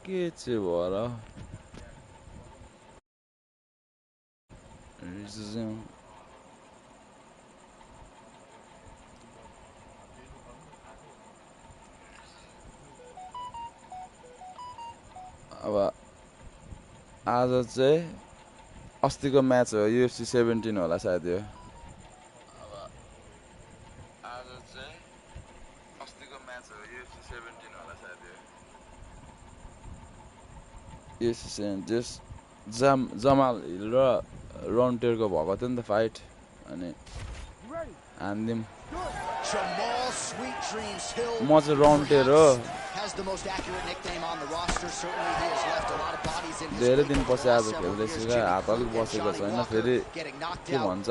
के चाहिँ भएर अब आज चाहिँ अस्तिको म्याच हो UFC 17 होला सायद यो अब आज चाहिँ अस्तिको म्याच हो UFC 17 होला सायद यो UFC 17 जमाल हिल र रन्टेरको भएको थियो नि त फाइट अनि हान्दिम म चाहिँ रन्टेर हो धेरै दिन पछि आज खेल्दैछु क्या हात अलिक बसेको छैन फेरि के भन्छ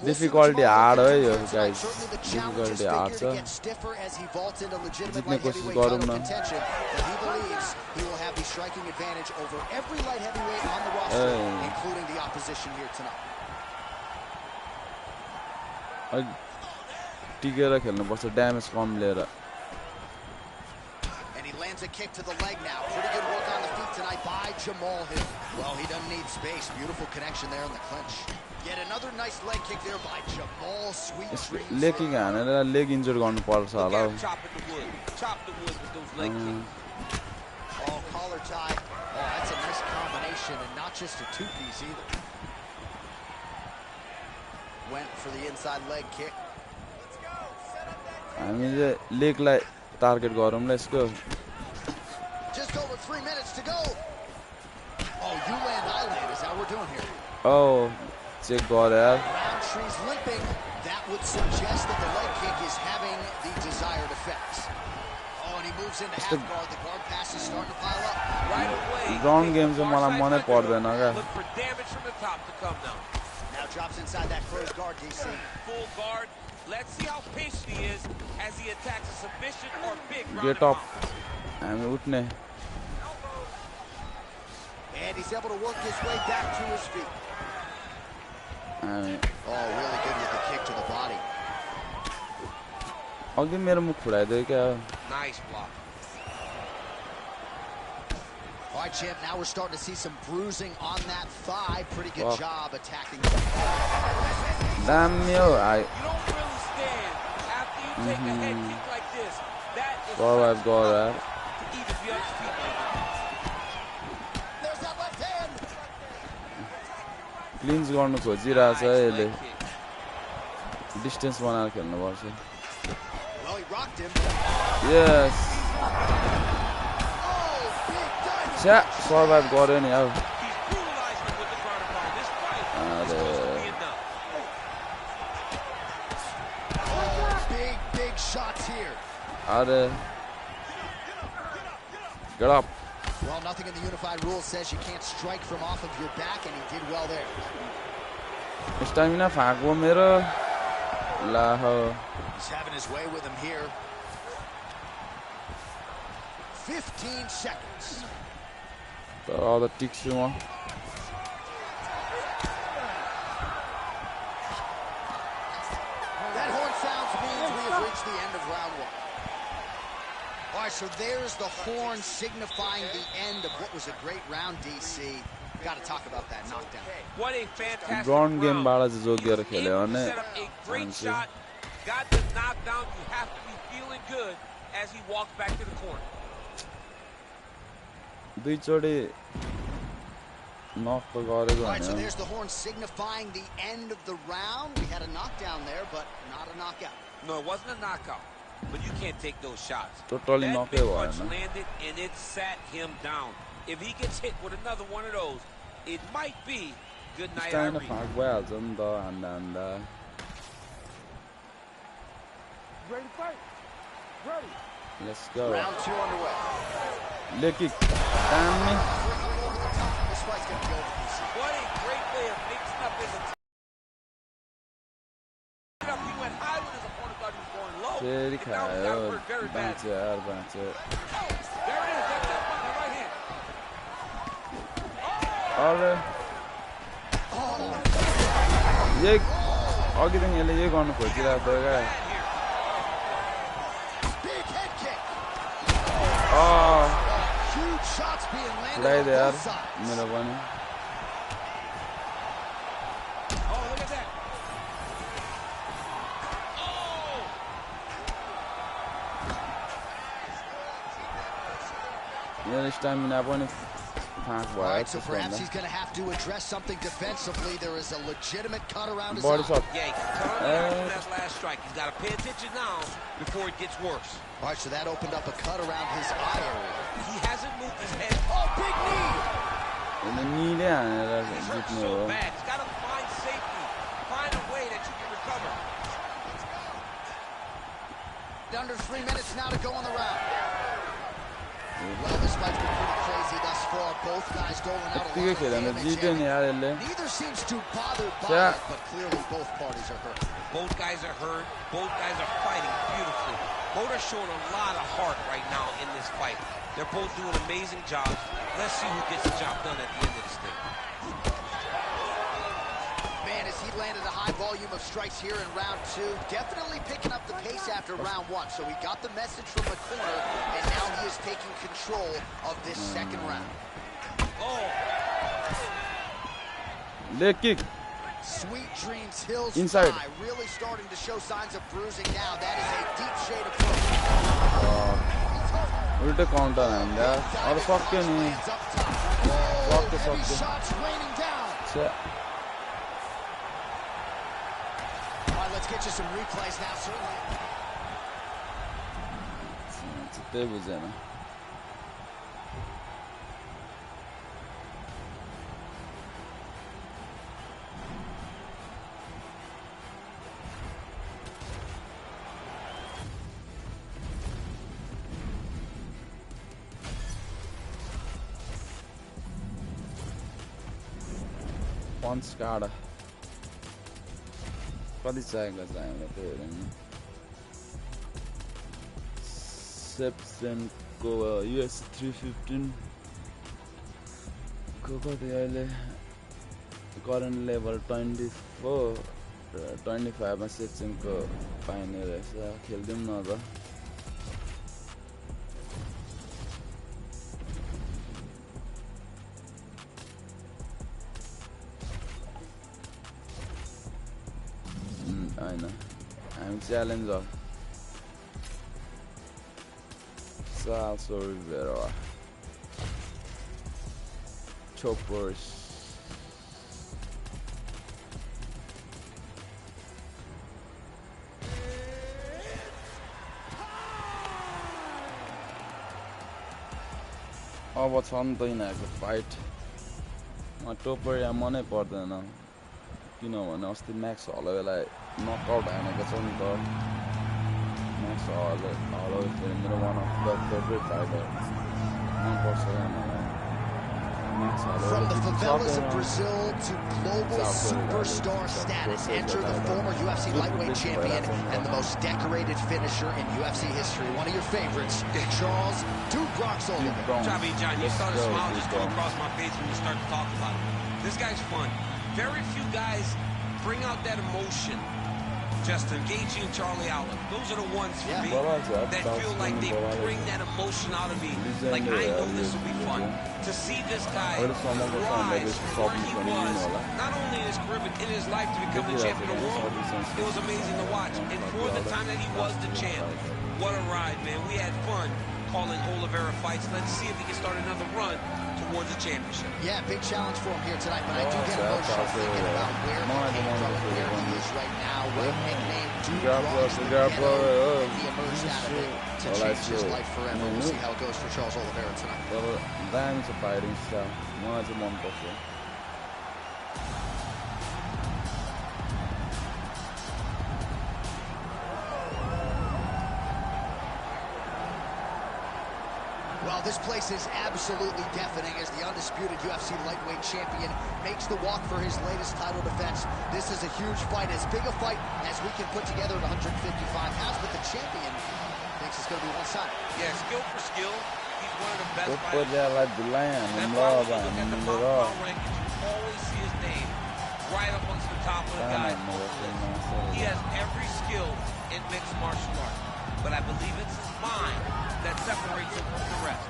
डिफिकल्टी हार्ड है यो गाइस डिफिकल्टी हार्ड छ जित्ने कोसिस गरौँ न टिकेर खेल्नुपर्छ ड्यामेज कम लिएर A kick to the leg now. Pretty good work on the feet tonight by Jamal Hill. Well, he doesn't need space. Beautiful connection there in the clinch. Yet another nice leg kick there by Jamal Sweet. Leg kick haneर leg injured गर्नु पर्छ होला Chop the wood with those leg kicks. Oh, collar tie. Oh, that's a nice combination and not just a two-piece either. Went for the inside leg kick. Let's go. Set up that. हामीले leg लाई target गरौँला यसको Just over 3 minutes to go. Oh, you land, I land. Is that what we're doing here? Oh, check got it. Roundtree's limping. That would suggest that the leg kick is having the desired effects. Oh, and he moves into half guard. The guard pass is starting to pile up. Right away. Ground games are मलाई मनै पर्दैन क्या. Look for damage from the top to come now. Now drops inside that closed guard, DC. Full guard. Let's see how patient he is as he attacks a submission or big round. Get up. हामी उठ्ने. And he's able to work his way back to his feet. Oh, really good with the kick to the body. अघि मेरो मुख फुलाइदियो क्या. Nice block. All right, champ, now we're starting to see some bruising on that thigh. Pretty good job attacking. Damn you, You don't really stand after you take a head kick like this. That is I've got that. To even be on his feet like that. There's that left hand. Cleans गर्नु खोजिरहेछ यसले. Distance बनाएर खेल्नु पर्छ. Well, he rocked him. Yes. छ्या survive गर्यो नि अब. Big shots here. अरे get up. Well, nothing in the unified rules says you can't strike from off of your back, and he did well there. Stamina फाको मेरो ला हो. He's having his way with him here. 15 seconds. तर अझ टिक्छु म. That horn sounds means we have reached the end of round 1. All right, so there's the horn signifying the end of what was a great round, DC. Got to talk about that knockdown. What a fantastic round game बाट चाहिँ जोगिएर खेल्यो भने set up a great shot. Got the knockdown. You have to be feeling good as he walks back to the corner. दुई चोटी knock गरेको All right, so Hahn. there's the horn signifying the end of the round. We had a knockdown there, but not a knockout. No, it wasn't a knockout, but you can't take those shots. Totally that knock big it punch भएन. landed, and it sat him down. If he gets hit with another one of those, it might be good night. Stamina फाक भइहाल्छ नि त हान्दा हान्दा. Ready to fight? Ready. Let's go. Round 2 underway. Leg kick. Damn me. This fight's gonna go to DC. What a great way of mixing up his attack. He went high when his opponent thought he was going low. फेरि खायो. बाँच्यो यार बाँच्यो. There it is. That's that one, the right hand. अरे ये अघिदेखि यसले यही गर्नु खोजिरहेको थियो क्या. Big head kick. shots being landed on both sides. Oh, look at that. All right, so perhaps he's going to have to address something defensively. There is a legitimate cut around his eye. Yeah, he can cut on after that last strike. He's got to pay attention now before it gets worse. All right, so that opened up a cut around his eye area. He hasn't moved his head. Oh, big knee! He's hurt so bad. He's got to find safety. Find a way that you can recover. Under 3 minutes now to go on the round. Well, this fight's been pretty crazy thus far. Both guys doling out a lot of damage. Neither seems too bothered by it, but clearly both parties are hurt. Both guys are hurt. Both guys are fighting beautifully. Both are showing a lot of heart right now in this fight. They're both doing amazing jobs. Let's see who gets the job done at the end of this thing. Man, as he landed a high volume of strikes here in round 2, definitely picking up the pace after round 1. So he got the message from the corner, and now he is taking control of this second round. Oh! Leg kick. Sweet Dreams Hill's Inside. thigh really starting to show signs of bruising now. That is a deep shade of purple. Ulta counter and or fuck you ni. Fuck the fuck. Shots raining down. All right, let's get you some replays now, certainly. It's a table, Jenna. Punch card. Kati चाहिएको छ हामीलाई त्यो हेरौँ न सेप्सेनको UFC 315 को कति अहिले current level 24 र 25 मा सेप्सेनको पाइने रहेछ खेल्दिउँ न त I'm challenger. Salsa Rivera. Choppers. अब छन् तैनाको फाइट टोपर या मनै पर्दैन किनभने अस्ति म्याक्स हलवेलाई नकआउट हानेको छ नि त म्याक्स हलवे फेरि मेरो one of the favourite fighter मनपर्छ मलाई Max From the favelas of हलवे Brazil to global superstar status, enter the former UFC lightweight champion and the most decorated finisher in UFC history. One of your favorites, Charles Duke Rocks Oliver. Chavi John, you saw the smile just go across my face when you start to talk about him. This guy's fun. Very few guys bring out that emotion. Justin, Gaethje and Charlie Allen, those are the ones for me that feel like they bring that emotion out of me. Like, I know this will be fun. To see this guy rise from where he was, not only in his career, but in his life to become the champion of the world, it was amazing to watch. And for the time that he was the champ, what a ride, man. We had fun calling Oliveira fights. Let's see if he can start another run towards a championship. Yeah, big challenge for him here tonight, but I do get emotional thinking about where he came from and where he is right now. What nickname Duke Rocks the Cannibal, and he emerged out of it to change his life forever. We'll see how it goes for Charles Oliveira tonight. दामी छ fighting style मलाई चाहिँ मनपर्छ Well, this place is absolutely deafening as the undisputed UFC lightweight champion makes the walk for his latest title defense. This is a huge fight, as big a fight as we can put together at 155 pounds, but the champion thinks it's going to be one-sided. Yeah, skill for skill, he's one of the best fighters. That power ranking, you always see his name right amongst the top of the guys. He has every skill in mixed martial arts, but I believe it's his mind that separates him from the rest.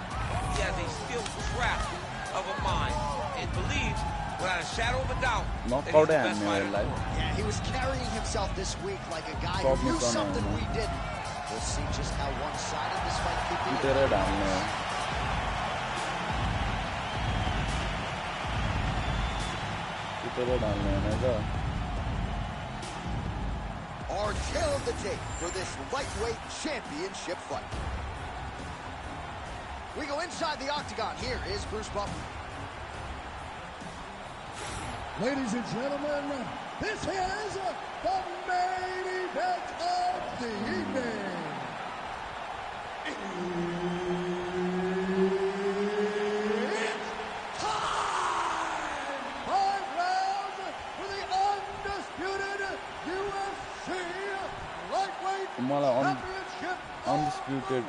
he has a steel trap of a mind and believes, without a shadow of a doubt, that he's the best fighter in the world. Yeah, he was carrying himself this week like a guy who knew something we didn't. We'll see just how one-sided this fight could be. Our tail of the tape for this lightweight championship fight. We go inside the octagon. Here is Bruce Buffer. Ladies and gentlemen, this is the main event of the evening. It's time! 5 rounds for the undisputed UFC lightweight championship undisputed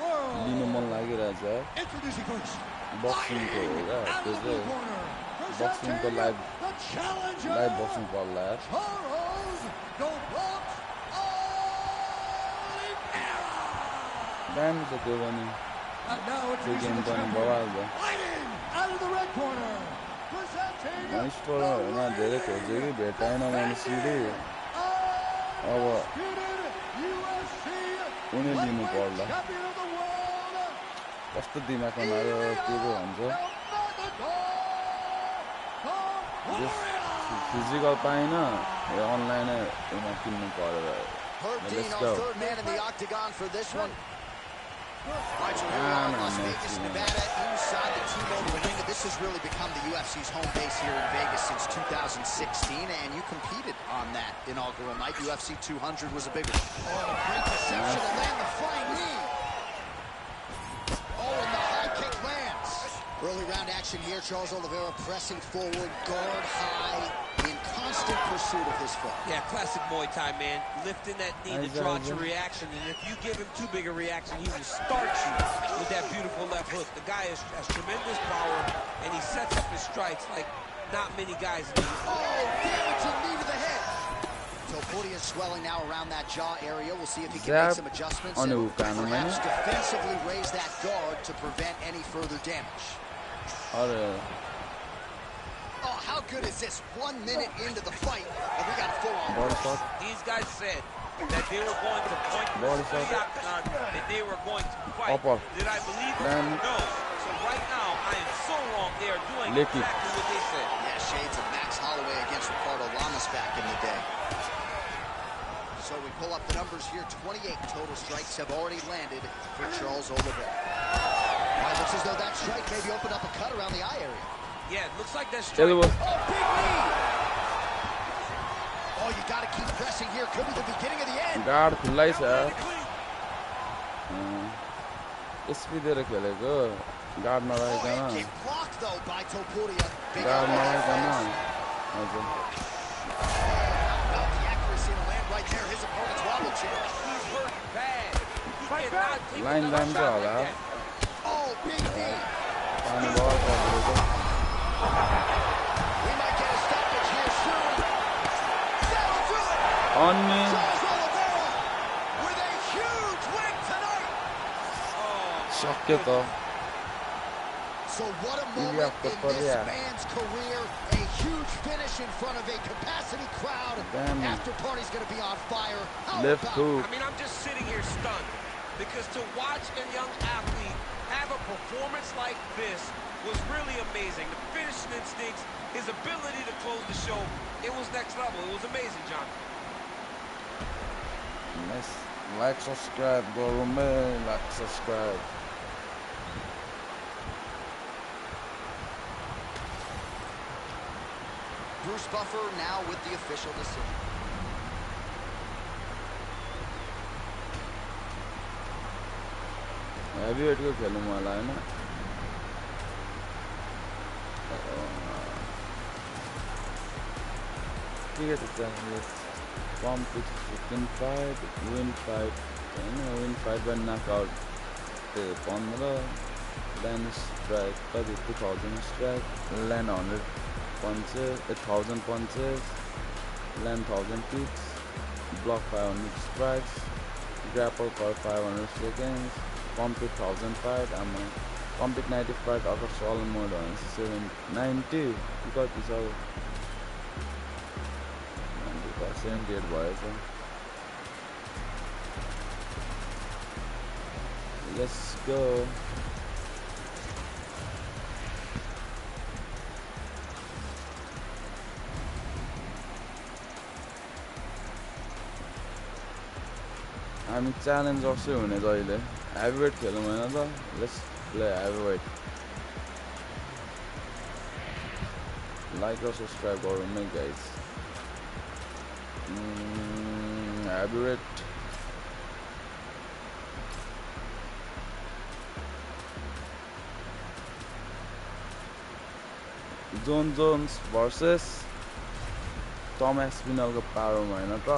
लिनु मन लागिरहेछ Introducing first, बक्सिङको होला त्यसले बक्सिङको live boxing पर्ला दामी छ त्यो पनि त्यो गेम पनि बवाल भयो स्टोरमा धेरै खोज्यो कि भेटाएन मैले सिधै अब उनी लिनु पर्ला कस्तो दिमागमा मार्यो के पो भन्छ फिजिकल पाइन अनलाइन किन्नु पर्यो Let's go. Third man in the octagon for this one. Right, so here we are in Las Vegas, Nevada, inside the T-Mobile Arena. This has really become the UFC's home base here in Vegas since 2016, and you competed on that inaugural night. UFC 200 was a big one. Oh, great deception to land the flying knee. Oh, and the high kick lands. Early round action here. Charles Oliveira pressing forward, guard high, in constant pursuit of his foot. Yeah, classic Muay Thai, man. Lifting that knee to draw your reaction, and if you give him too big a reaction, he will start you with that beautiful left hook. The guy has tremendous power, and he sets up his strikes like not many guys do. Oh, damaging knee to the head. Topuria is swelling now around that jaw area. We'll see if he can make some adjustments and perhaps defensively raise that guard to prevent any further damage. Oh, how good is this? 1 minute into the fight, and we got a full-on. These guys said that they were going to point to the octagon, that they were going to fight. Did I believe them? No. So right now, I am so wrong. They are doing exactly what they said. Yeah, shades of Max Holloway against Ricardo Lamas back in the day. So we pull up the numbers here. 28 total strikes have already landed for Charles Oliveira. It looks as though that strike maybe opened up a cut around the eye area. Yeah, it looks like that strike. Oh, big knee! Oh, you got to keep pressing here. Could be the beginning of the end. Guard खुल्लै छ स्पिडले खेलेको guard नरहेकन blocked though by Topuria. Guard नरहेकन हजुर the accuracy to land right there. His opponent's wobble chair. He's hurt bad. Line down छ होला Oh, big knee. पानी बल पर्छ We might get a stoppage here soon. That'll do it. अनि Charles Oliveira with a huge win tonight. सक्यो त So what a moment in this man's career. A huge finish in front of a capacity crowd. After party's going to be on fire. Left hook. I mean, I'm just sitting here stunned because to watch a young athlete have a performance like this was really amazing. The finishing instincts, his ability to close the show, it was next level. It was amazing, John. Nice. Like, subscribe, go man. Like, subscribe. Bruce Buffer now with the official decision. Heavyweight को खेलूँ मलाई है ना ठीक है तो चाहिए competition fight win fight win fight by knockout 15 land strike 2000 strike land 100 punches 1000 punches land 1000 kicks block 500 strikes grapple for 500 seconds complete 1000 fight. I'm Complete 95 August all mode on 790 got this out 90% dead boys. Let's go. I'm challenge also हुने जहिले heavyweight खेलौँ हैन त let's play heavyweight like or subscribe गरौँ न guys heavyweight John Jones versus Tom Aspinall को पारोमा हैन त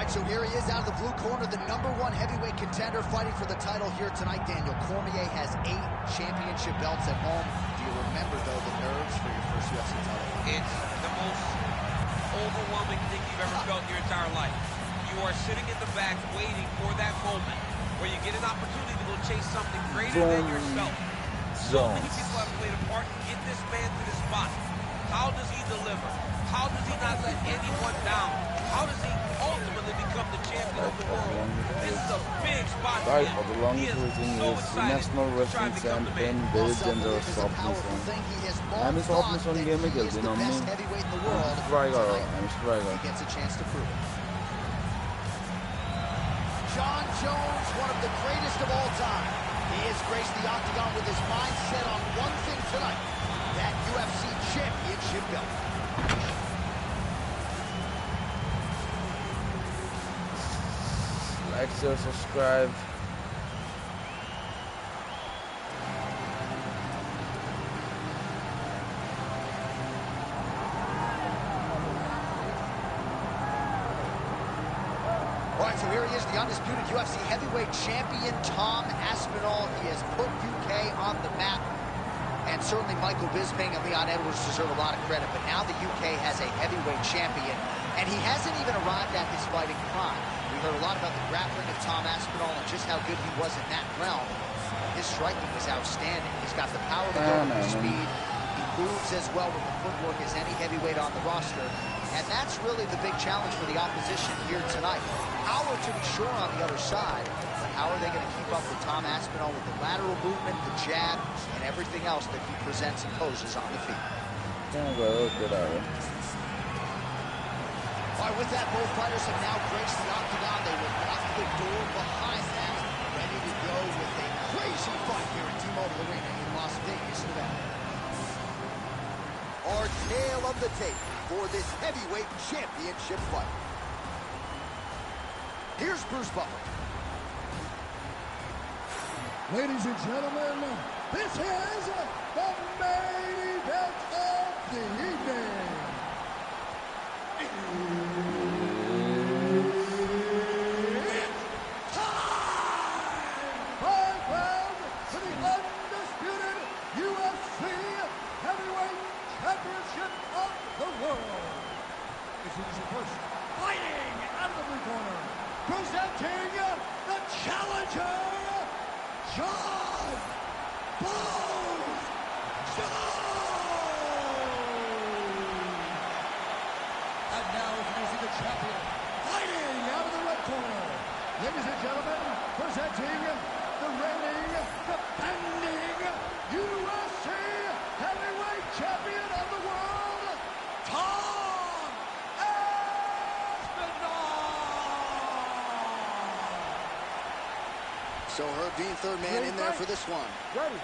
So here he is out of the blue corner, the #1 heavyweight contender fighting for the title here tonight. Daniel Cormier has 8 championship belts at home. Do you remember, though, the nerves for your first UFC title? It's the most overwhelming thing you've ever felt in your entire life. You are sitting in the back waiting for that moment where you get an opportunity to go chase something greater than yourself. So many people have played a part to get this man to this spot. How does he deliver? How does he not let anyone down? How does he ultimately become the champion of the world? This is a big spot for him. He is so excited national wrestling champion, very dangerous softness. I'm a softness on game again. You know me. Striker. I'm a striker. He gets a chance to prove it. John Jones, one of the greatest of all time. He has graced the octagon with his mind set on one thing tonight: that UFC championship belt. Like, share, subscribe. All right, so here he is, the undisputed UFC heavyweight champion, Tom Aspinall. He has put UK on the map. And certainly Michael Bisping and Leon Edwards deserve a lot of credit. But now the UK has a heavyweight champion, and he hasn't even arrived at his fighting prime. We heard a lot about the grappling of Tom Aspinall and just how good he was in that realm. His striking is outstanding. He's got the power to go with the speed. He moves as well with the footwork as any heavyweight on the roster. And that's really the big challenge for the opposition here tonight. Power to be sure on the other side, but how are they going to keep up with Tom Aspinall with the lateral movement, the jab, and everything else that he presents and poses on the feet? All right, with that, both fighters have now graced the octagon. They will lock the door behind them, ready to go with a crazy fight here at T-Mobile Arena in Las Vegas, Nevada. Our tale of the tape for this heavyweight championship fight. Here's Bruce Buffer. Ladies and gentlemen, this is the main event of the evening. It's time! 5 rounds for the undisputed UFC heavyweight championship of the world. Introducing first, fighting out of the blue corner, presenting the challenger, John Bones Jones. And now introducing the champion, fighting out of the red corner. Ladies and gentlemen, presenting the reigning, defending UFC heavyweight champion of the world, Tom Aspinall. So Herb Dean, third man in there for this one. Ready.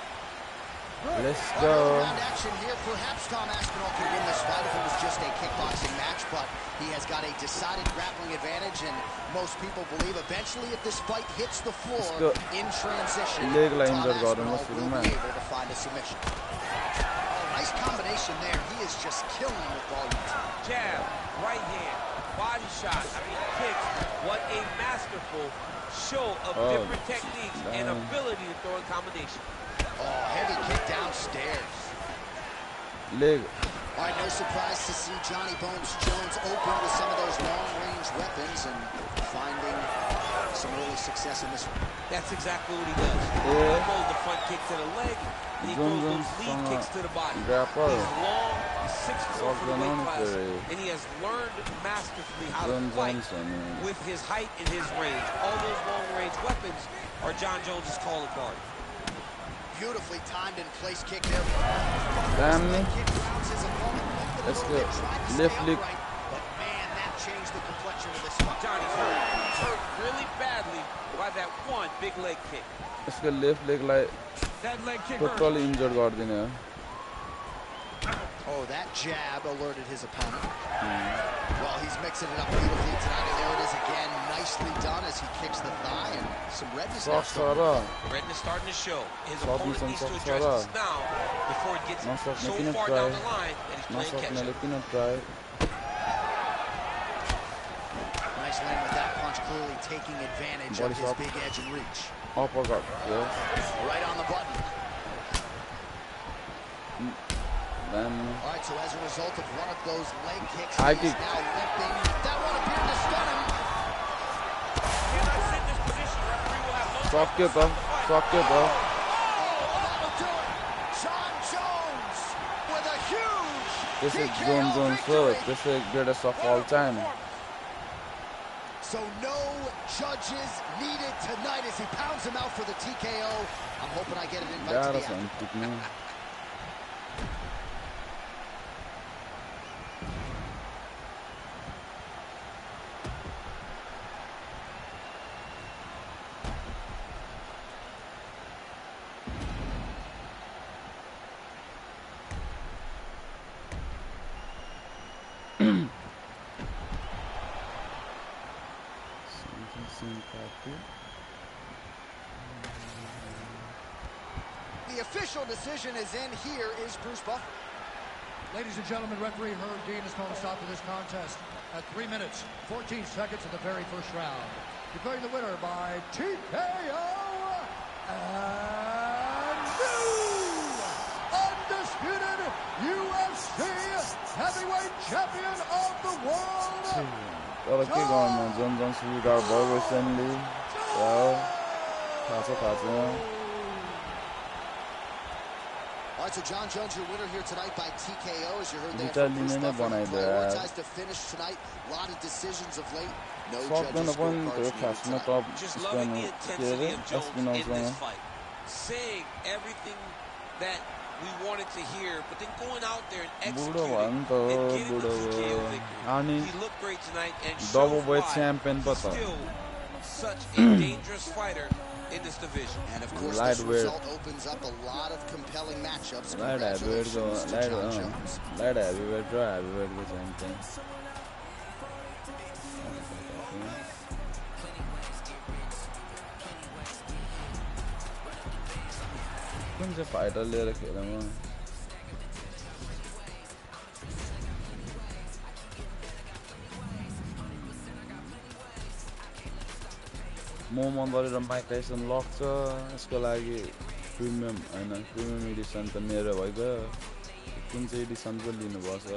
Let's Well, early go. round action here. Perhaps Tom Aspinall could win this fight if it was just a kickboxing match, but he has got a decided grappling advantage, and most people believe eventually if this fight hits the floor in transition, Tom Aspinall will be able to find a submission. Oh, nice combination there. He is just killing him with volume. Jab, right hand, body shot, kicks. What a masterful show of different techniques and ability to throw in combination. Oh, heavy kick downstairs. Leg. All right, no surprise to see Johnny Bones Jones open with some of those long-range weapons and finding some early success in this one. That's exactly what he does. He throws the front kick to the leg, and he throws those lead kicks to the body. He's long, 6'4" for the weight class, and he has learned masterfully how to fight with his height and his range. All those long-range weapons are John Jones' calling card. Beautifully timed and place kick there. Damn me. Let's go. Left leg. But man, that changed the complexion of this fight. Johnny's hurt really badly by that one big leg kick. Let's go left leg like totally injured gardine. Oh, that jab alerted his opponent. Well, he's mixing it up beautifully tonight, and there it is again. Nicely done as he kicks the thigh, and some redness now starting. Redness starting to show. His opponent needs to address this now before it gets so far down the line that he's playing catch-up. Nice land with that punch, clearly taking advantage of his big edge and reach. Uppercut, yes. Right on the button. Then all right, so as a result of one of those leg kicks, he's now limping. That one appeared to stun him. Cannot sit in this position. Referee will have no Sock it up. That'll do it. John Jones with a huge This is TKO John Jones victory. first. This is greatest of all time. So no judges needed tonight as he pounds him out for the TKO. I'm hoping I get an invite to the end. The official decision is in. Here is Bruce Buffer. Ladies and gentlemen, referee Herb Dean has called a stop to this contest at 3 minutes, 14 seconds of the very first round. Declaring the winner by TKO and new undisputed UFC heavyweight champion of the world. तर के गर्नु जन जन सुविधा भयो recently थाहा छ All right, so John Jones, your winner here tonight by TKO, as you heard there from Bruce Buffer, prioritized to finish tonight. A lot of decisions of late. No judges scorecards needed tonight. Just loving the intensity of Jones in this fight. Saying everything that we wanted to hear, but then going out there and executing and getting the TKO victory. He looked great tonight and showed why he's still such a dangerous fighter in this division. And of course, this result opens up a lot of compelling matchups. Congratulations to John Jones. कुन चाहिँ fighter लिएर खेलौँ म मन गरेर Mike Tyson लग्छ यसको लागि premium हैन premium Edison त मेरो भइगयो कुन चाहिँ एडिसन पो लिनुपर्छ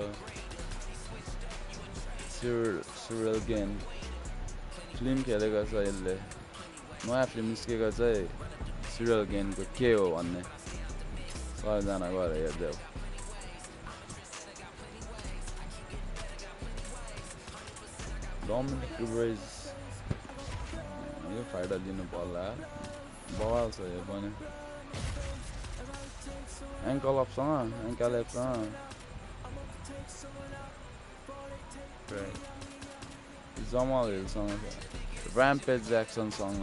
सिरियल गेम फिल्म खेलेको छ यसले नयाँ फिल्म निस्केको चाहिँ सिरियल गेमको के हो भन्ने सबैजना गएर हेर्दै डोमिनिक क्रुज यो फाइटर लिनु पर्ला बवाल छ यो पनि एङ्कल एपसँग जमल हिलसँग ऱ्याम्पेज ज्याक्सनसँग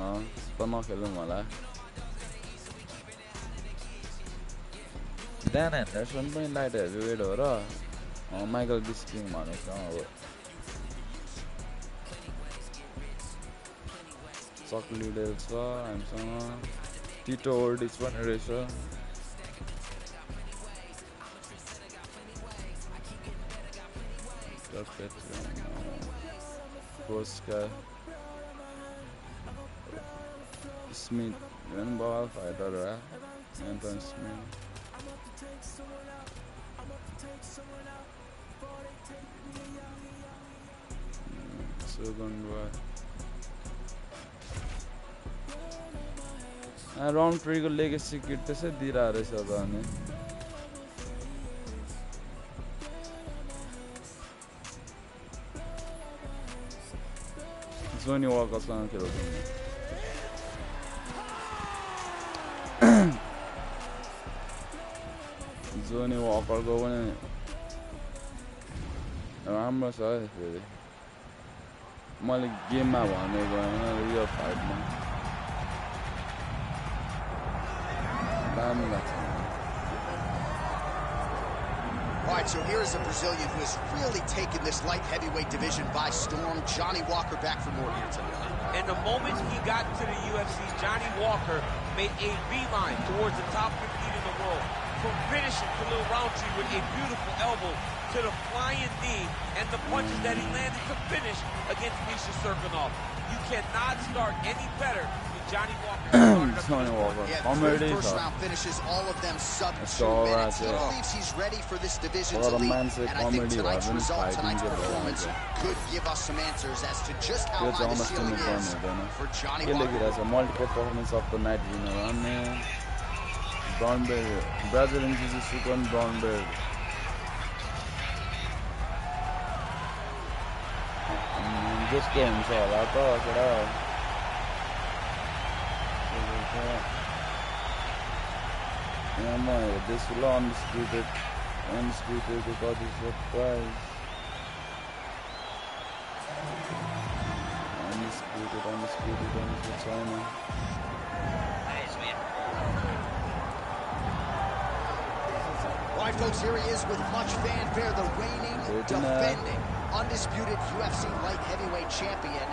त नखेलौँ होला Dan Henderson पनि लाइट हेभीवेट हो र माइकल बिस्पिङ भनेको अब चक लिडेल छ हामीसँग टिटो ओल्डिज पनि रहेछ Boska Smith and ball fighter Anton Smith second boy round 3 को legacy kit त्यसै दिइरा रहेछ त अनि Johnny Walker सँग खेल्छ Johnny Walker को पनि राम्रो छ है फेरि मैले गेममा भनेको हैन रियल फाइटमा दामी लाग्छ All right, so here is a Brazilian who has really taken this light heavyweight division by storm. Johnny Walker back for more here tonight. And the moment he got to the UFC, Johnny Walker made a beeline towards the top 15 in the world. From finishing Khalil Roundtree with a beautiful elbow to the flying knee and the punches that he landed to finish against Misha Serkinov. You cannot start any better than Johnny Walker. Johnny Walker. Yeah, first round finishes, all of them sub 2 minutes. He believes he's ready for this division's elite, and I think tonight's result, tonight's performance could give us some answers as to just how high the ceiling is for Johnny Walker. Multiple performance of the night winner. Brownberg, Brazilian Jiu-Jitsu Brownberg. Just game, so I thought it out. This is undisputed because it's a prize. Undisputed China. All right, folks, here he is with much fanfare, the reigning, defending, undisputed UFC light heavyweight champion.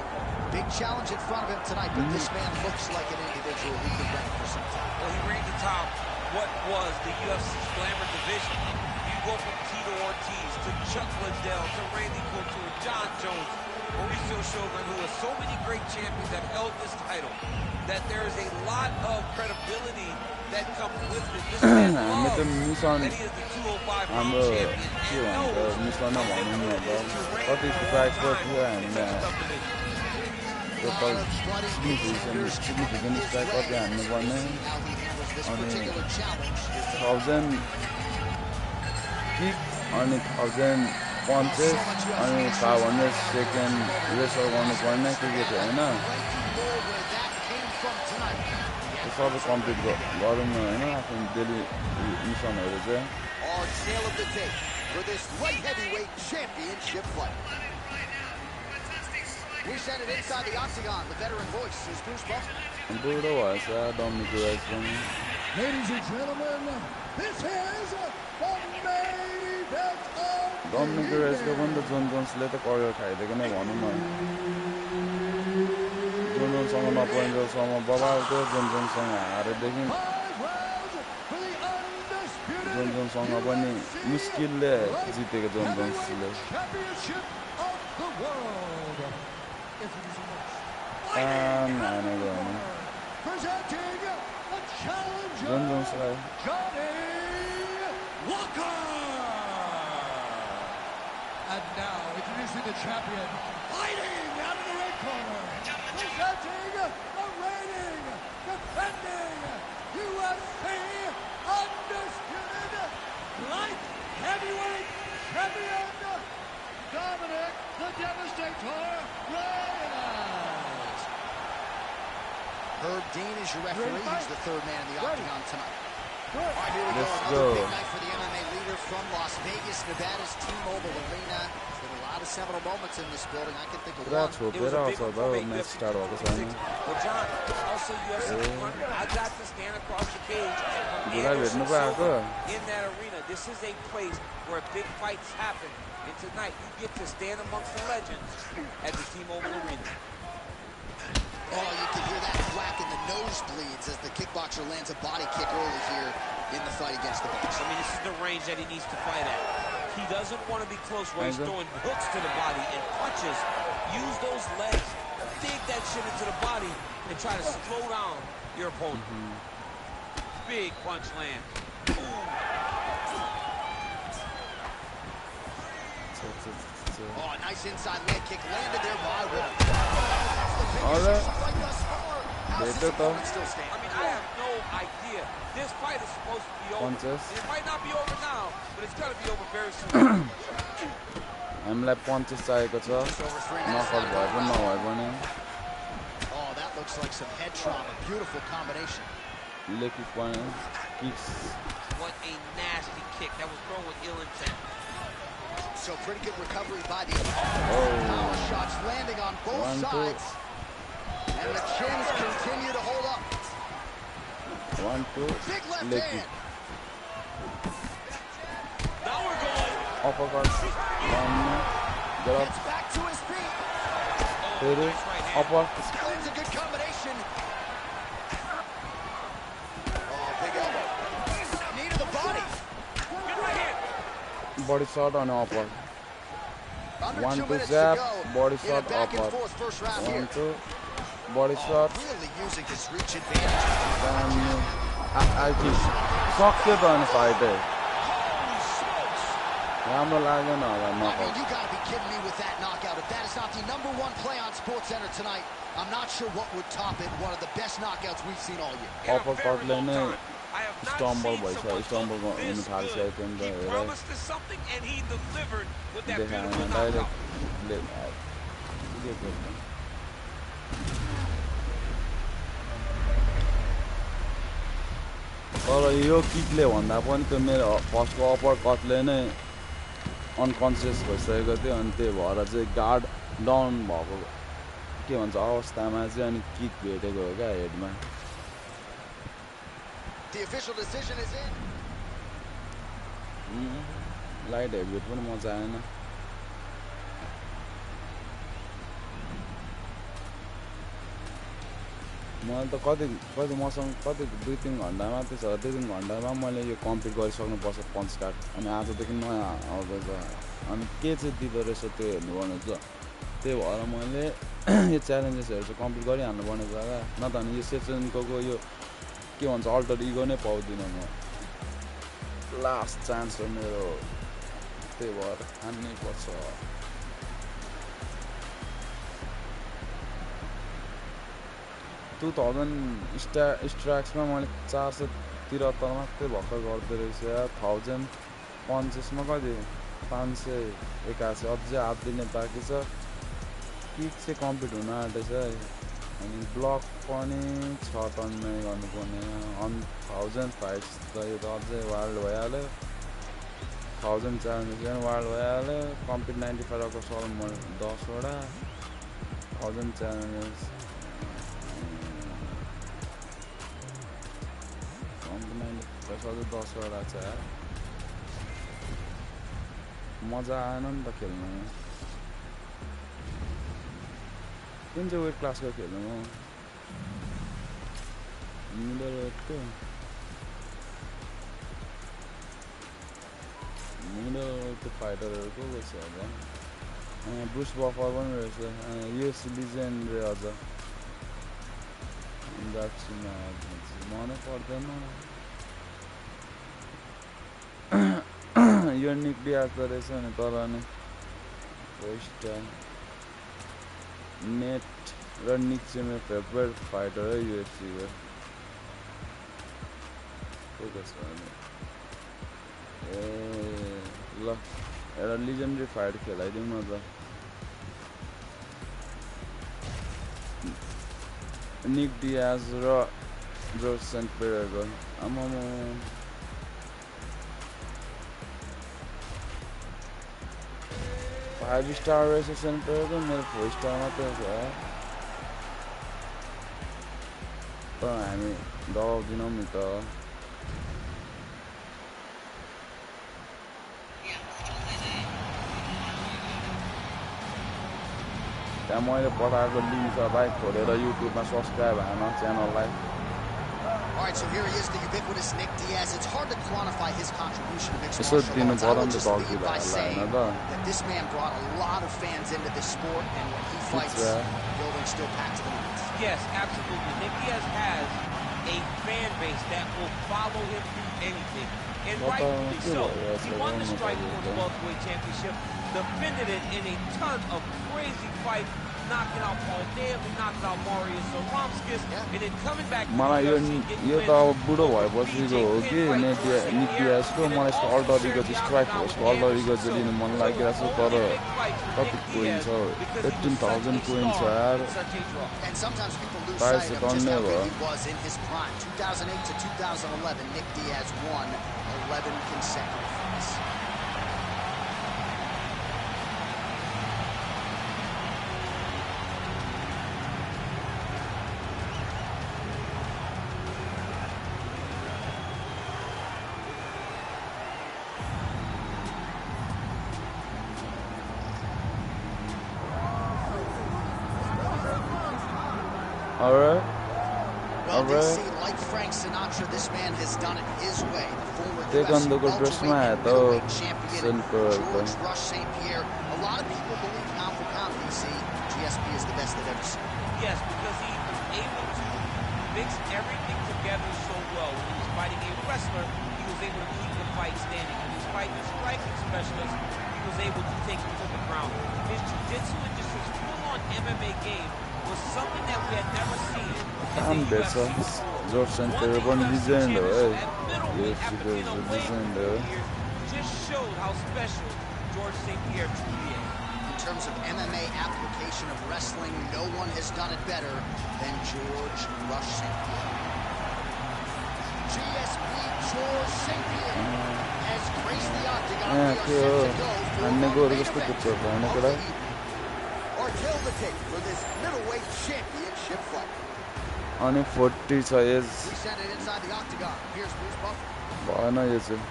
Big challenge in front of him tonight, but this man looks like an individual who could reign for some time. Well, he reigned atop what was the UFC's glamour division. You go from Tito Ortiz to Chuck Liddell to Randy Couture, John Jones, Mauricio Shogun, who has so many great champions that held this title, that there is a lot of credibility that comes with it. This man loves that he is the 205-pound champion. And 1000 punches अनि 500 second racer गर्नुपर्ने के थियो हैन सबै complete गरौँ न हैन आफ्नो daily मिसनहरु चाहिँ Our tale of the day for this light heavyweight championship fight. We send it inside the octagon. The veteran voice is Bruce Buffer. बुढो भएछ डमिनिक रेस पनि Ladies and gentlemen, this is the main event of डमिनिक रेसको पनि त zone जोन्सले त career खाइदिएको नै भनौँ न John जोन्ससँग नपरेन्जेलसम्म बबालको जोन जोन्ससँग हारेदेखि जोन जोन्ससँग पनि मुस्किलले जितेको जोन जोन्सले जोन जोन्सलाई And now, introducing the champion, fighting out of the red corner, presenting the reigning, defending, UFC undisputed light heavyweight champion, Dominic the Devastator Reyes. Herb Dean is your referee. He's the third man in the octagon tonight. right, here we Let's go. Another go. big night for the MMA leader from Las Vegas, Nevada's T-Mobile Arena. There's been a lot of seminal moments in this building. I can think of पुरा one. छोपेर आउँछ त match start भएको छैन Well, John, also UFC 200. I got to stand across the cage from Gulai Anderson भेट्नु पाएको Silva in that arena. This is a place where big fights happen. And tonight, you get to stand amongst the legends at the T-Mobile Arena. Oh, you can hear that whack in the nosebleeds as the kickboxer lands a body kick early here in the fight against the boxer. I mean, this is the range that he needs to fight at. He doesn't want to be close where he's throwing hooks to the body and punches. Use those legs, dig that shit into the body, and try to slow down your opponent. Big punch land. Oh, nice inside leg kick landed there by Will. Alright. How's his opponent still standing? I mean, I have no idea. This fight is supposed to be over. Punches. It might not be over now, but it's going to be over very soon. हामीलाई punches चाहिएको छ knockout भए पनि नभए पनि Oh, that looks like some head trauma. Beautiful combination. Leg kick पनि kicks What a nasty kick. That was thrown with ill intent. So pretty good recovery by the power shots landing on both sides. And the chins continue to hold up. 1 2 Big left leg hand. kick Now we're going. uppercut one get up Gets back to his feet. फेरि upper Lands a good combination. Oh, big elbow. Knee to the body. Good right hand. body shot on upper Under 1 2 2 minutes jab to go body in a shot back and upper forth first round 1 here. 2 body shot Really using his reach advantage. I kick सक्यो त अनि fight राम्रो लागेन होला I mean, knockout you gotta be kidding me with that knockout. If that is not the #1 play on SportsCenter tonight, I'm not sure what would top it. One of the best knockouts we've seen all year. In a uppercut very long नै time. I have not stumble seen भइसक्यो someone stumble look हुनु this थालिसकेको good. थियो नि He त हेर promised us something and he delivered with that देखाएन beautiful knockout. Direct तर यो किकले भन्दा पनि त्यो मेरो फर्स्टको अप्पर कटले नै अनकन्सियस भइसकेको थियो अनि त्यही भएर चाहिँ गार्ड डाउन भएको के भन्छ अवस्थामा चाहिँ अनि किक भेटेको हो क्या हेडमा The official decision is in. Light heavyweight पनि मजा आएन मैले त कति मसँग कति 2-3 घन्टा मात्रै छ 2-3 घन्टामा मैले यो कम्प्लिट गरिसक्नुपर्छ पन्च कार्ड अनि आजदेखि नयाँ आउँदैछ अनि के चाहिँ दिँदो रहेछ त्यो हेर्नुपर्ने छ त्यही भएर मैले यो च्यालेन्जेसहरू चाहिँ कम्प्लिट गरिहाल्नुपर्ने छ क्या न त अनि यो सेसनको यो के भन्छ अल्टर इगो नै पाउँदिनँ म लास्ट चान्स हो मेरो त्यही भएर हान्नै पर्छ 2000 स्ट्राक्समा मैले 473 मात्रै भर्खर गर्दो रहेछ 1000 पन्चेसमा कति 581 अझै हात दिने बाँकी छ किक चाहिँ कम्प्लिट हुन आँटेछ अनि ब्लक पनि 6 टनमै गर्नुपर्ने 1000 फाइट्स त यो त अझै वार्ल्ड भइहाल्यो 1000 च्यालेन्जेस पनि वार्ल्ड भइहाल्यो कम्प्लिट 95 को सल म 10 वटा 1000 च्यालेन्जेस अझै 10 वटा छ मजा आएन नि त खेल्नु कुन चाहिँ वेट क्लासको खेल्नु हो मिडल वेटको फाइटरहरू को छ होला ब्रुस बफर पनि रहेछ युएफसी लिजेन्ड रे अझ मनै पर्दैन यो निक डियाज त रहेछ नि तर नि वेस्ट नेट र निक चाहिँ मेरो फेभरेट फाइटर हो युएफसीको को छ ए ल एउटा लिजेन्डरी फाइट खेलाइदिउँ न त निक डियाज र George saint पेयरको आमामा 5 star center ko मेरो 4 star मात्रै छ त हामी दबाउँदिनौँ नि त त्यहाँ मैले पठाएको लिङ्क छ भाइ खोलेर युट्युबमा सब्स्क्राइब हान च्यानललाई All right, so here he is, the ubiquitous Nick Diaz. It's hard to quantify his contribution to mixed Yesso martial दिनु arts. I पर्यो will नि त just leave by दर्जीलाई saying होइन त that this man brought a lot of fans into this sport, and when he fights, the building still packed to the max. Yes, absolutely. Nick Diaz has a fan base that will follow him through anything. And rightfully so. He won the Strikeforce Welterweight Championship, defended it in a ton of crazy fights, knocking out Paul Daly, knocking out Marius Romskis, and then coming back to मलाई the UFC, यो त अब बुढो भएपछिको हो कि निक डियाजको मलाई यसको alter इगो strike होस्को alter इगो चाहिँ लिनु मन लागिरहेको छ तर कति कोइन छ 18,000 कोइन छ यार And sometimes people lose Price sight is of on just how there, good he was in his prime. 2008 to 2011, Nick Diaz won 11 consecutive fights. Alright. Well, DC, like Frank Sinatra, this man has done it his way. The former Take on the good welterweight dress, and middleweight champion, Silver, George Rush St. Pierre. A lot of people believe pound for pound, DC, GSP is the best they've ever seen. Yes, because he was able to mix everything together so well. When he was fighting a wrestler, he was able to keep the fight standing. When he was fighting a striking specialist, he was able to take him to the ground. His jiu-jitsu and just his full-on MMA game was something that we had never seen in the UFC before. George St. Pierre One one legend हो है middleweight UFC after को being a legend हो just showed how special George St. Pierre truly is. In terms of MMA application of wrestling, no one has done it better than George Rush St. Pierre. GSP George St. Pierre has graced the octagon. We are set to go for our main event of the evening. Or kill the tape for this middleweight championship fight. अनि 40 छ as We send it inside the octagon. Here's Bruce Buffer. भएन यो चाहिँ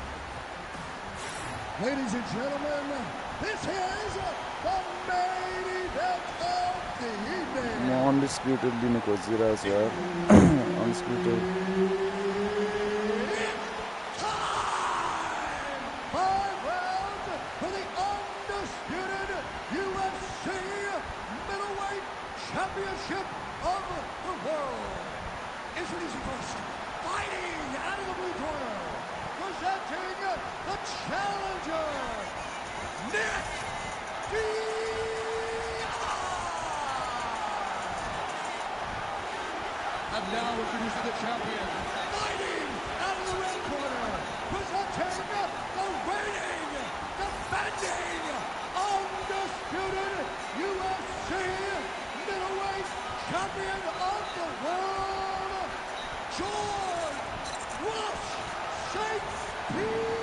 Ladies and gentlemen, this is the main event of the evening. म undisputed लिनु खोजिरहेको छु यार undisputed Five rounds for the undisputed UFC middleweight championship of the world. Introducing first, fighting out of the blue corner, presenting the challenger, Nick Diaz. And now introducing the champion, fighting out of the red corner, presenting the reigning, defending, undisputed UFC middleweight champion of the world, George Rush St. Pierre.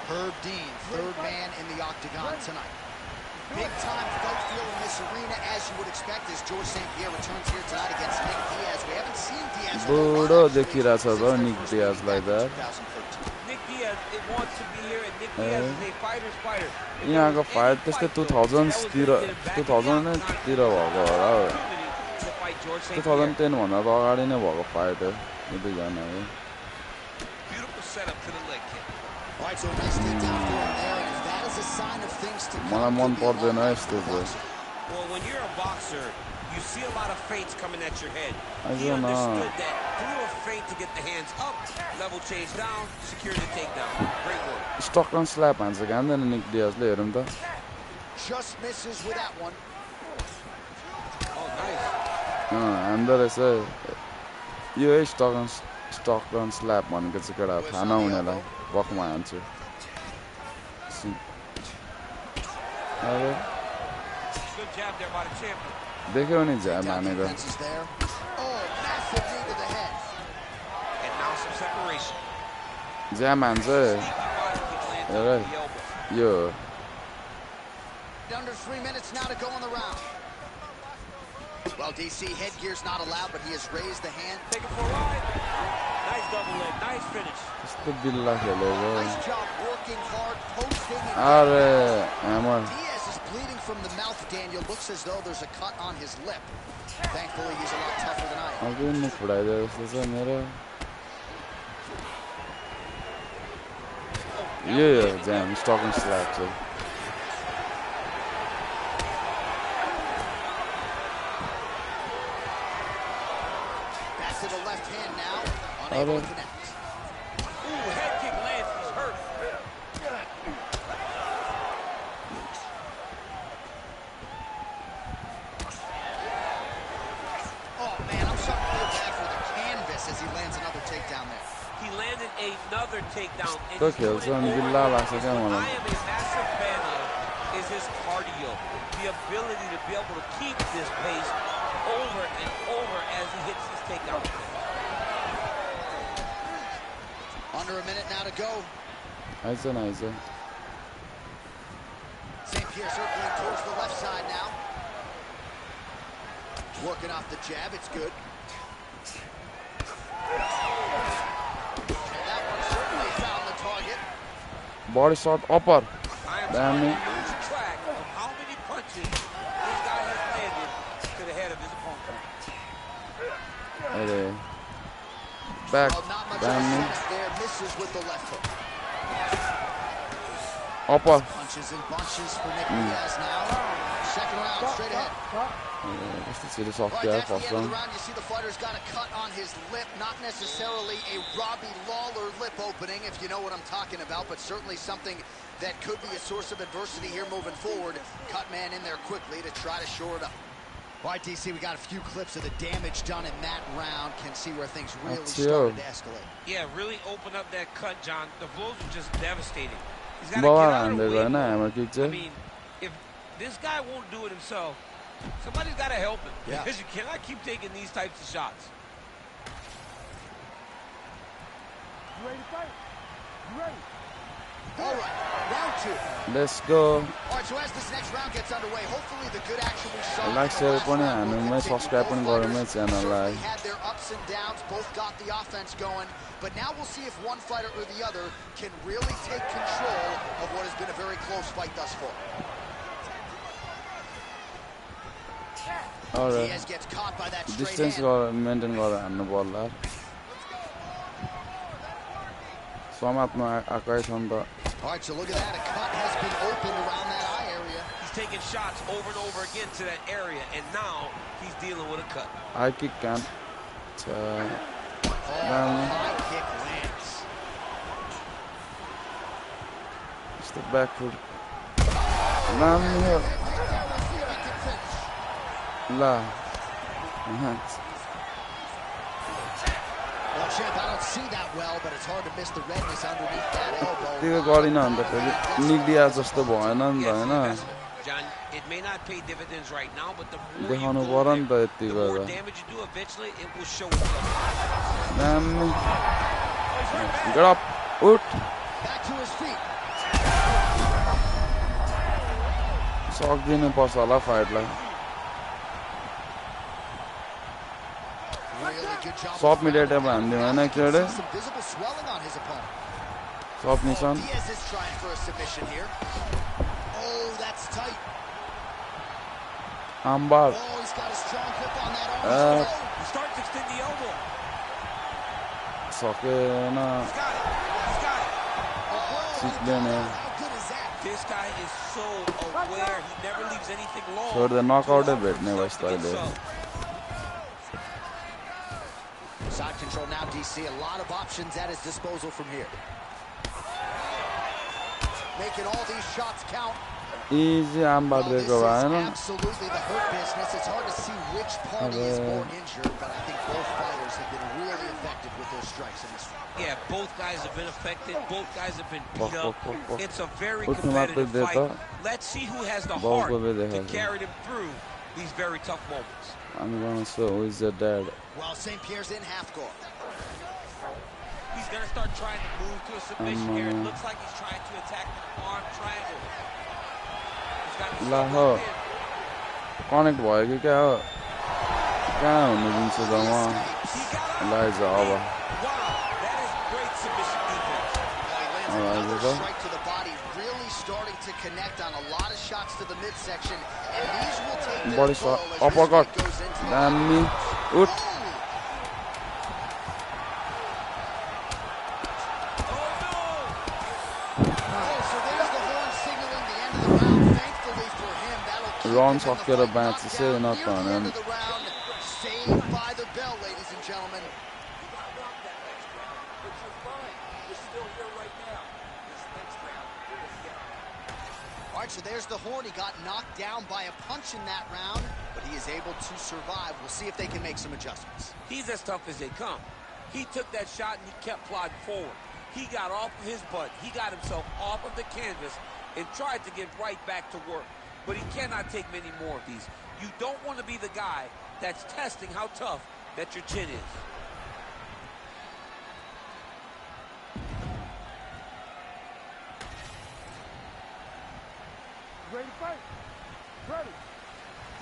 Herb Dean, third man in the octagon tonight. Big time fight feel in this arena, as you would expect, as George St. Pierre returns here tonight against Nick Diaz. We haven't seen Diaz बुढो देखिरहेछ त निक डियाजलाई त Nick Diaz wants to be here, and Nick Diaz is a fighter's fighter. यहाँको fight त्यस्तै 2000तिर 2000 तिर भएको होला हौ 2010 भन्दा त अगाडि नै भएको फाइट हो यो दुईजना हो Beautiful setup to the leg kick. All right, so a nice takedown for him there, and if that is a sign of things to come, मलाई मन could be a पर्दैन long night यस्तो for the चाहिँ boxer. Well, when you're a boxer, you see a lot of feints coming at your head. I He don't know. understood that through a feint to get the hands up, level change down, secure the takedown. Great work. Stuck अन slap हान्छ कि हान्दैन निक डियाजले हेरौँ त Just misses with that one. Oh, nice. हान्दो रहेछ यो stuck अन slap भनेको चाहिँ केटा थाहा नहुनेलाई वकमा हान्छु Good jab there by the champion. देख्यौ नि झ्याम Down हानेको defense is there. Oh, massive knee to the head. And now some separation. Jam answer. Alright. Yo. Under 3 minutes now to go in the round. Well, DC, headgear's not allowed, but he has raised the hand. Take it for a ride. Nice double leg. Nice finish. Nice job working hard, posting. Diaz is bleeding from the mouth, Daniel. Looks as though there's a cut on his lip. Thankfully, he's a lot tougher than I am. Yeah, damn, he's talking slack, so. Back to the left hand now. Unable to connect. Ooh, head kick lands. He's hurt. Oh, man, I'm starting to feel bad for the canvas as he lands another takedown there. He landed another takedown. Look, he's on the last again. What I am a massive fan of is his cardio. The ability to be able to keep this pace over and over as he hits his takedown. Under a minute now to go. Nice. St. Pierre circling towards the left side now. Working off the jab, it's good. And that one certainly found the target. Body shot upper. Damn me. Losing track of how many punches this guy has landed to the head of his opponent. Back. Well, not much Damn me. there. Misses with the left hook. Upper. Punches and bunches for Nick Diaz now. Second round, straight ahead. Let's see this off Right, there at the end first of one. the round, you see the fighter's got a cut on his lip. Not necessarily a Robbie Lawler lip opening, if you know what I'm talking about, but certainly something that could be a source of adversity here moving forward. Cut man in there quickly to try to shore it up. All right, DC, we got a few clips of the damage done in that round. Can see where things really started to escalate. Yeah, really open up that cut, John. The blows were just devastating. He's got to get out of the way. I mean, if this guy won't do it himself, somebody's got to help him. Yeah. Because you cannot keep taking these types of shots. You ready to fight? You ready? All right, round two. Let's go. All right, so as this next round gets underway, hopefully the good action we saw. Like share पनि हान्नुमै subscribe पनि गर्नुमै च्यानललाई. Had their ups and downs, both got the offense going, but now we'll see if one fighter or the other can really take control of what has been a very close fight thus far. Alright. Diaz gets caught by that straight Distance hand. maintain गरेर हान्नु पर्ला. समात्नु आएकै छ नि त. All right, so look at that. A cut has been opened around that eye area. He's taking shots over and over again to that area, and now he's dealing with a cut. High kick can't. High kick lands. It's the back foot. Down here. La. Well, Champ, I don't see that well, but it's hard to miss the redness underneath that elbow. त्यो गरिन अन्त फेरि निक्लिया जस्तो भएन नि त हैन. John, it may not pay dividends right now, but the more you देखाउनु go पर्यो नि त there, यति the more गरेर. damage you do, eventually it will show itself. दामी. Get up. Ut. Back to his feet. सक्दिनु पर्छ होला फाइटलाई. Really good job. Submitted हान्दियो Hahn clear. Some visible swelling on his opponent. Submission. Diaz is trying for a submission here. Oh, that's tight. Ambar. Oh, he's got a strong grip on that arm. He starts to extend the elbow. सकेन. He's got it. He's got it. सिक्दैन. How good is that? This guy is so aware. He never leaves anything long. छोड्दै नकआउटै भेट्ने भएछ तैले. Side control now, DC. A lot of options at his disposal from here. Making all these shots count. Easy ambar This दिएको is भएन. absolutely the hurt business. It's hard to see which party is more injured, but I think both fighters have been really effective with their strikes in this one. Yeah, both guys have been affected. Both guys have been beat up. It's a very Ultima competitive Predator. fight. Let's see who has the heart to carry them through these very tough moments. I'm gonna show who is your dad. While St. Pierre's in half guard. He's going to start trying to move to a submission here. It looks like he's trying to attack an arm triangle. He's got to start locked in. Connect भयो कि क्या हो कहाँ हुनु दिन्छ त म lies अब Wow, that is great submission defense. He lands another strike to the body, really starting to connect on a lot of shots to the midsection, and these will take their body toll shot as this uppercut fight goes into damn me ut round सकेर बाँच्छ नत्र भने saved by the bell, ladies and gentlemen. All right, so there's the horn. He got knocked down by a punch in that round, but he is able to survive. We'll see if they can make some adjustments. He's as tough as they come. He took that shot and he kept plodding forward. He got off of his butt. He got himself off of the canvas and tried to get right back to work. But he cannot take many more of these. You don't want to be the guy that's testing how tough that your chin is. Ready to fight? Ready.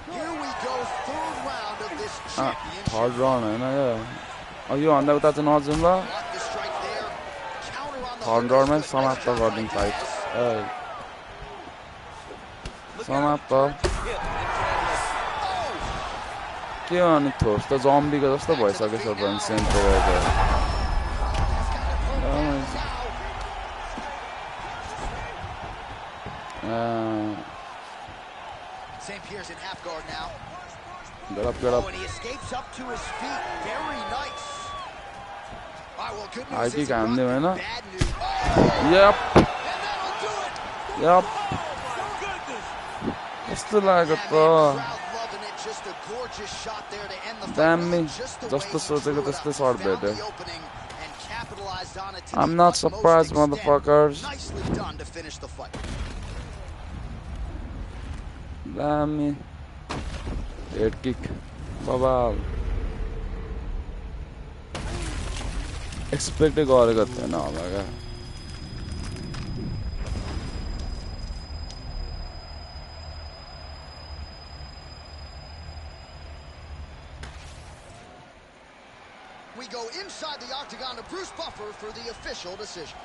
Here we go, third round of this championship. hard round हैन यो यो भन्दा उता चाहिँ नजाउँ ल Blocked the strike there. Counter on the third hook. राउन्डमै समाप्त गर्दिउँ fight समाप्त के अनि थोस त जम्बीको जस्तो भइसकेछ भने centre St. Pierre's in half guard now. get up Oh, and he escapes up to his feet. Very nice. All right, well, good news I is think I'm doing it. bad news. Oh, yep and that'll do it. yep My goodness! कस्तो लाग्यो Yeah, त man, crowd loving it. Just a gorgeous shot there to end the fight. Damn me. Really just the जस्तो way he सोचेको drew it त्यस्तै up. shot He found भेट्यो. the opening and capitalized on it to I'm the not utmost surprised, extent. motherfuckers. Nicely done to finish the fight. Damn head kick बबाल एक्सपेक्टै गरेको थिएन होला क्या We go inside the octagon to Bruce Buffer for the official decision.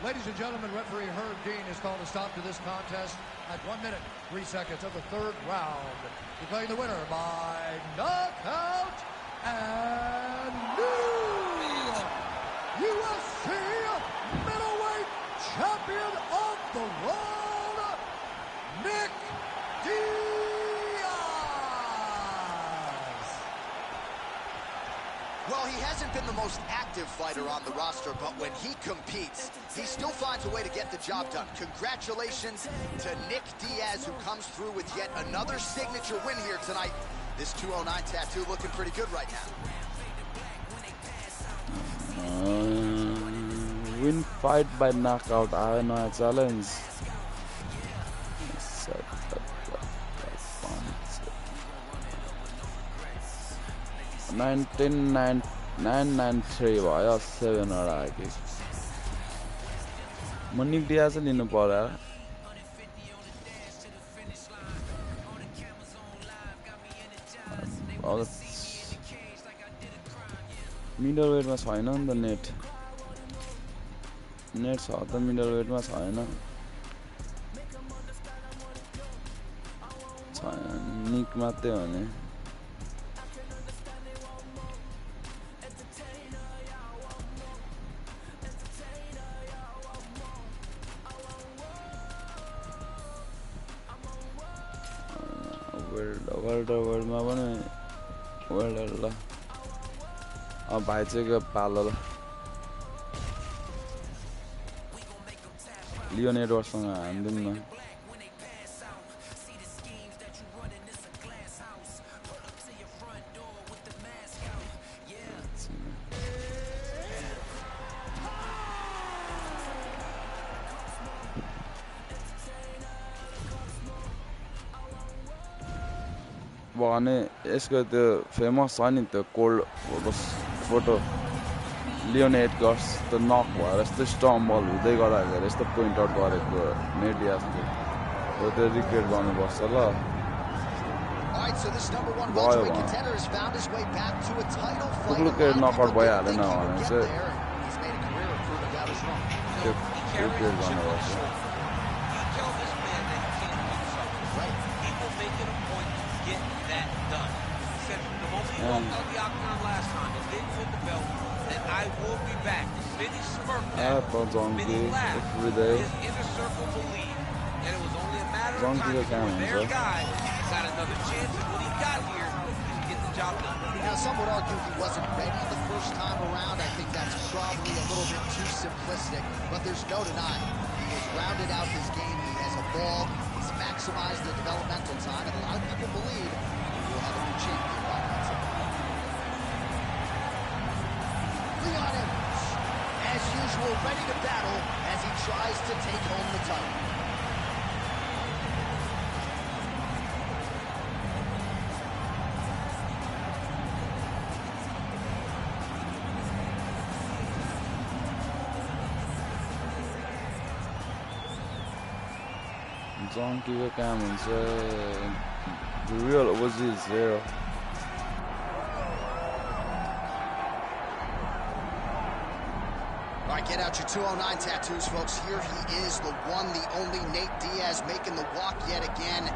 Ladies and gentlemen, referee Herb Dean has called a stop to this contest at 1 minute, 3 seconds of the third round. Declaring the winner by knockout and new UFC middleweight champion of the world, Nick Diaz. Well, he hasn't been the most active fighter on the roster, but when he competes, he still finds a way to get the job done. Congratulations to Nick Diaz, who comes through with yet another signature win here tonight. This 209 tattoo looking pretty good right now. Win fight by knockout आयो नयाँ challenge 993 भयो 7 वटा आयो म Nick Diaz लिनु पर्यो middle वेटमा छैन नि त नेट छ त मिडल वेटमा छैन निक मात्रै हो नि वर्ल्डमा पनि वर्ल्ड ल अब भाइ चाहिँ पालो ल लियोन एडवर्डसँग हान्दिउँ न भने यसको त्यो फेमस छ नि त्यो cold photo Leon Edgar's the knock भएर यस्तो स्टम्बल हुँदै गर्दाखेरि यस्तो पोइन्ट आउट गरेको नेट डियाजले हो त्यो रिक्रेट गर्नुपर्छ ल भयो टुक्लुके नकआउट भइहालेन भने चाहिँ त्यो रिक्रेट गर्नुपर्छ I will be back. Vinny smirked at every day. His inner circle believed that it was only a matter of time before their guy got another chance, and when he got here, he could get the job done. Now, some would argue he wasn't ready the first time around. I think that's probably a little bit too simplistic, but there's no denying he has rounded out his game. He has evolved. He's maximized the developmental time, and a lot of people believe he will have a new champion by that time. Leon Edwards, as usual, ready to battle as he tries to take home the title. Donkey Cameron's the real Uzi is there. All right, get out your 209 tattoos, folks. Here he is, the one, the only Nate Diaz, making the walk yet again.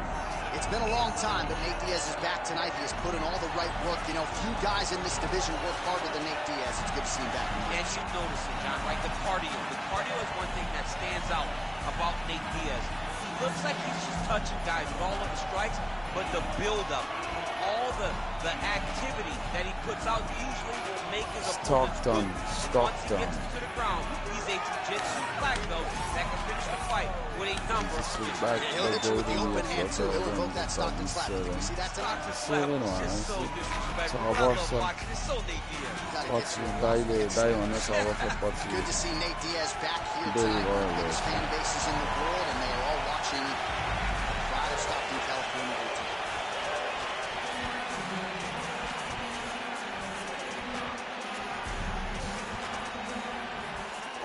It's been a long time, but Nate Diaz is back tonight. He has put in all the right work. You know, few guys in this division work harder than Nate Diaz. It's good to see him back. And you notice it, John, like the cardio. The cardio is one thing that stands out about Nate Diaz. He looks like he's just touching guys with all of the strikes, but the build-up, all the activity that he puts out usually will make his opponents Once he gets to the ground, he's a jiu-jitsu black belt that can finish the fight with a number of He'll hit you with the open hand, too. He'll invoke that Stockton slap. You see that tonight? It's so disrespectful. I love watching. It's so Nate Diaz. Good to see Nate Diaz back here tonight. One of the biggest fan bases in the world, and they are all watching pride of Stockton, California.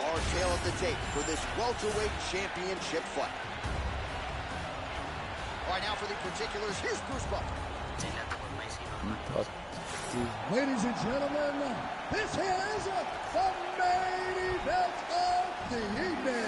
Our tale of the tape for this welterweight championship fight. All right, now for the particulars, here's Bruce Buffer. Ladies and gentlemen, this is the main event of the evening.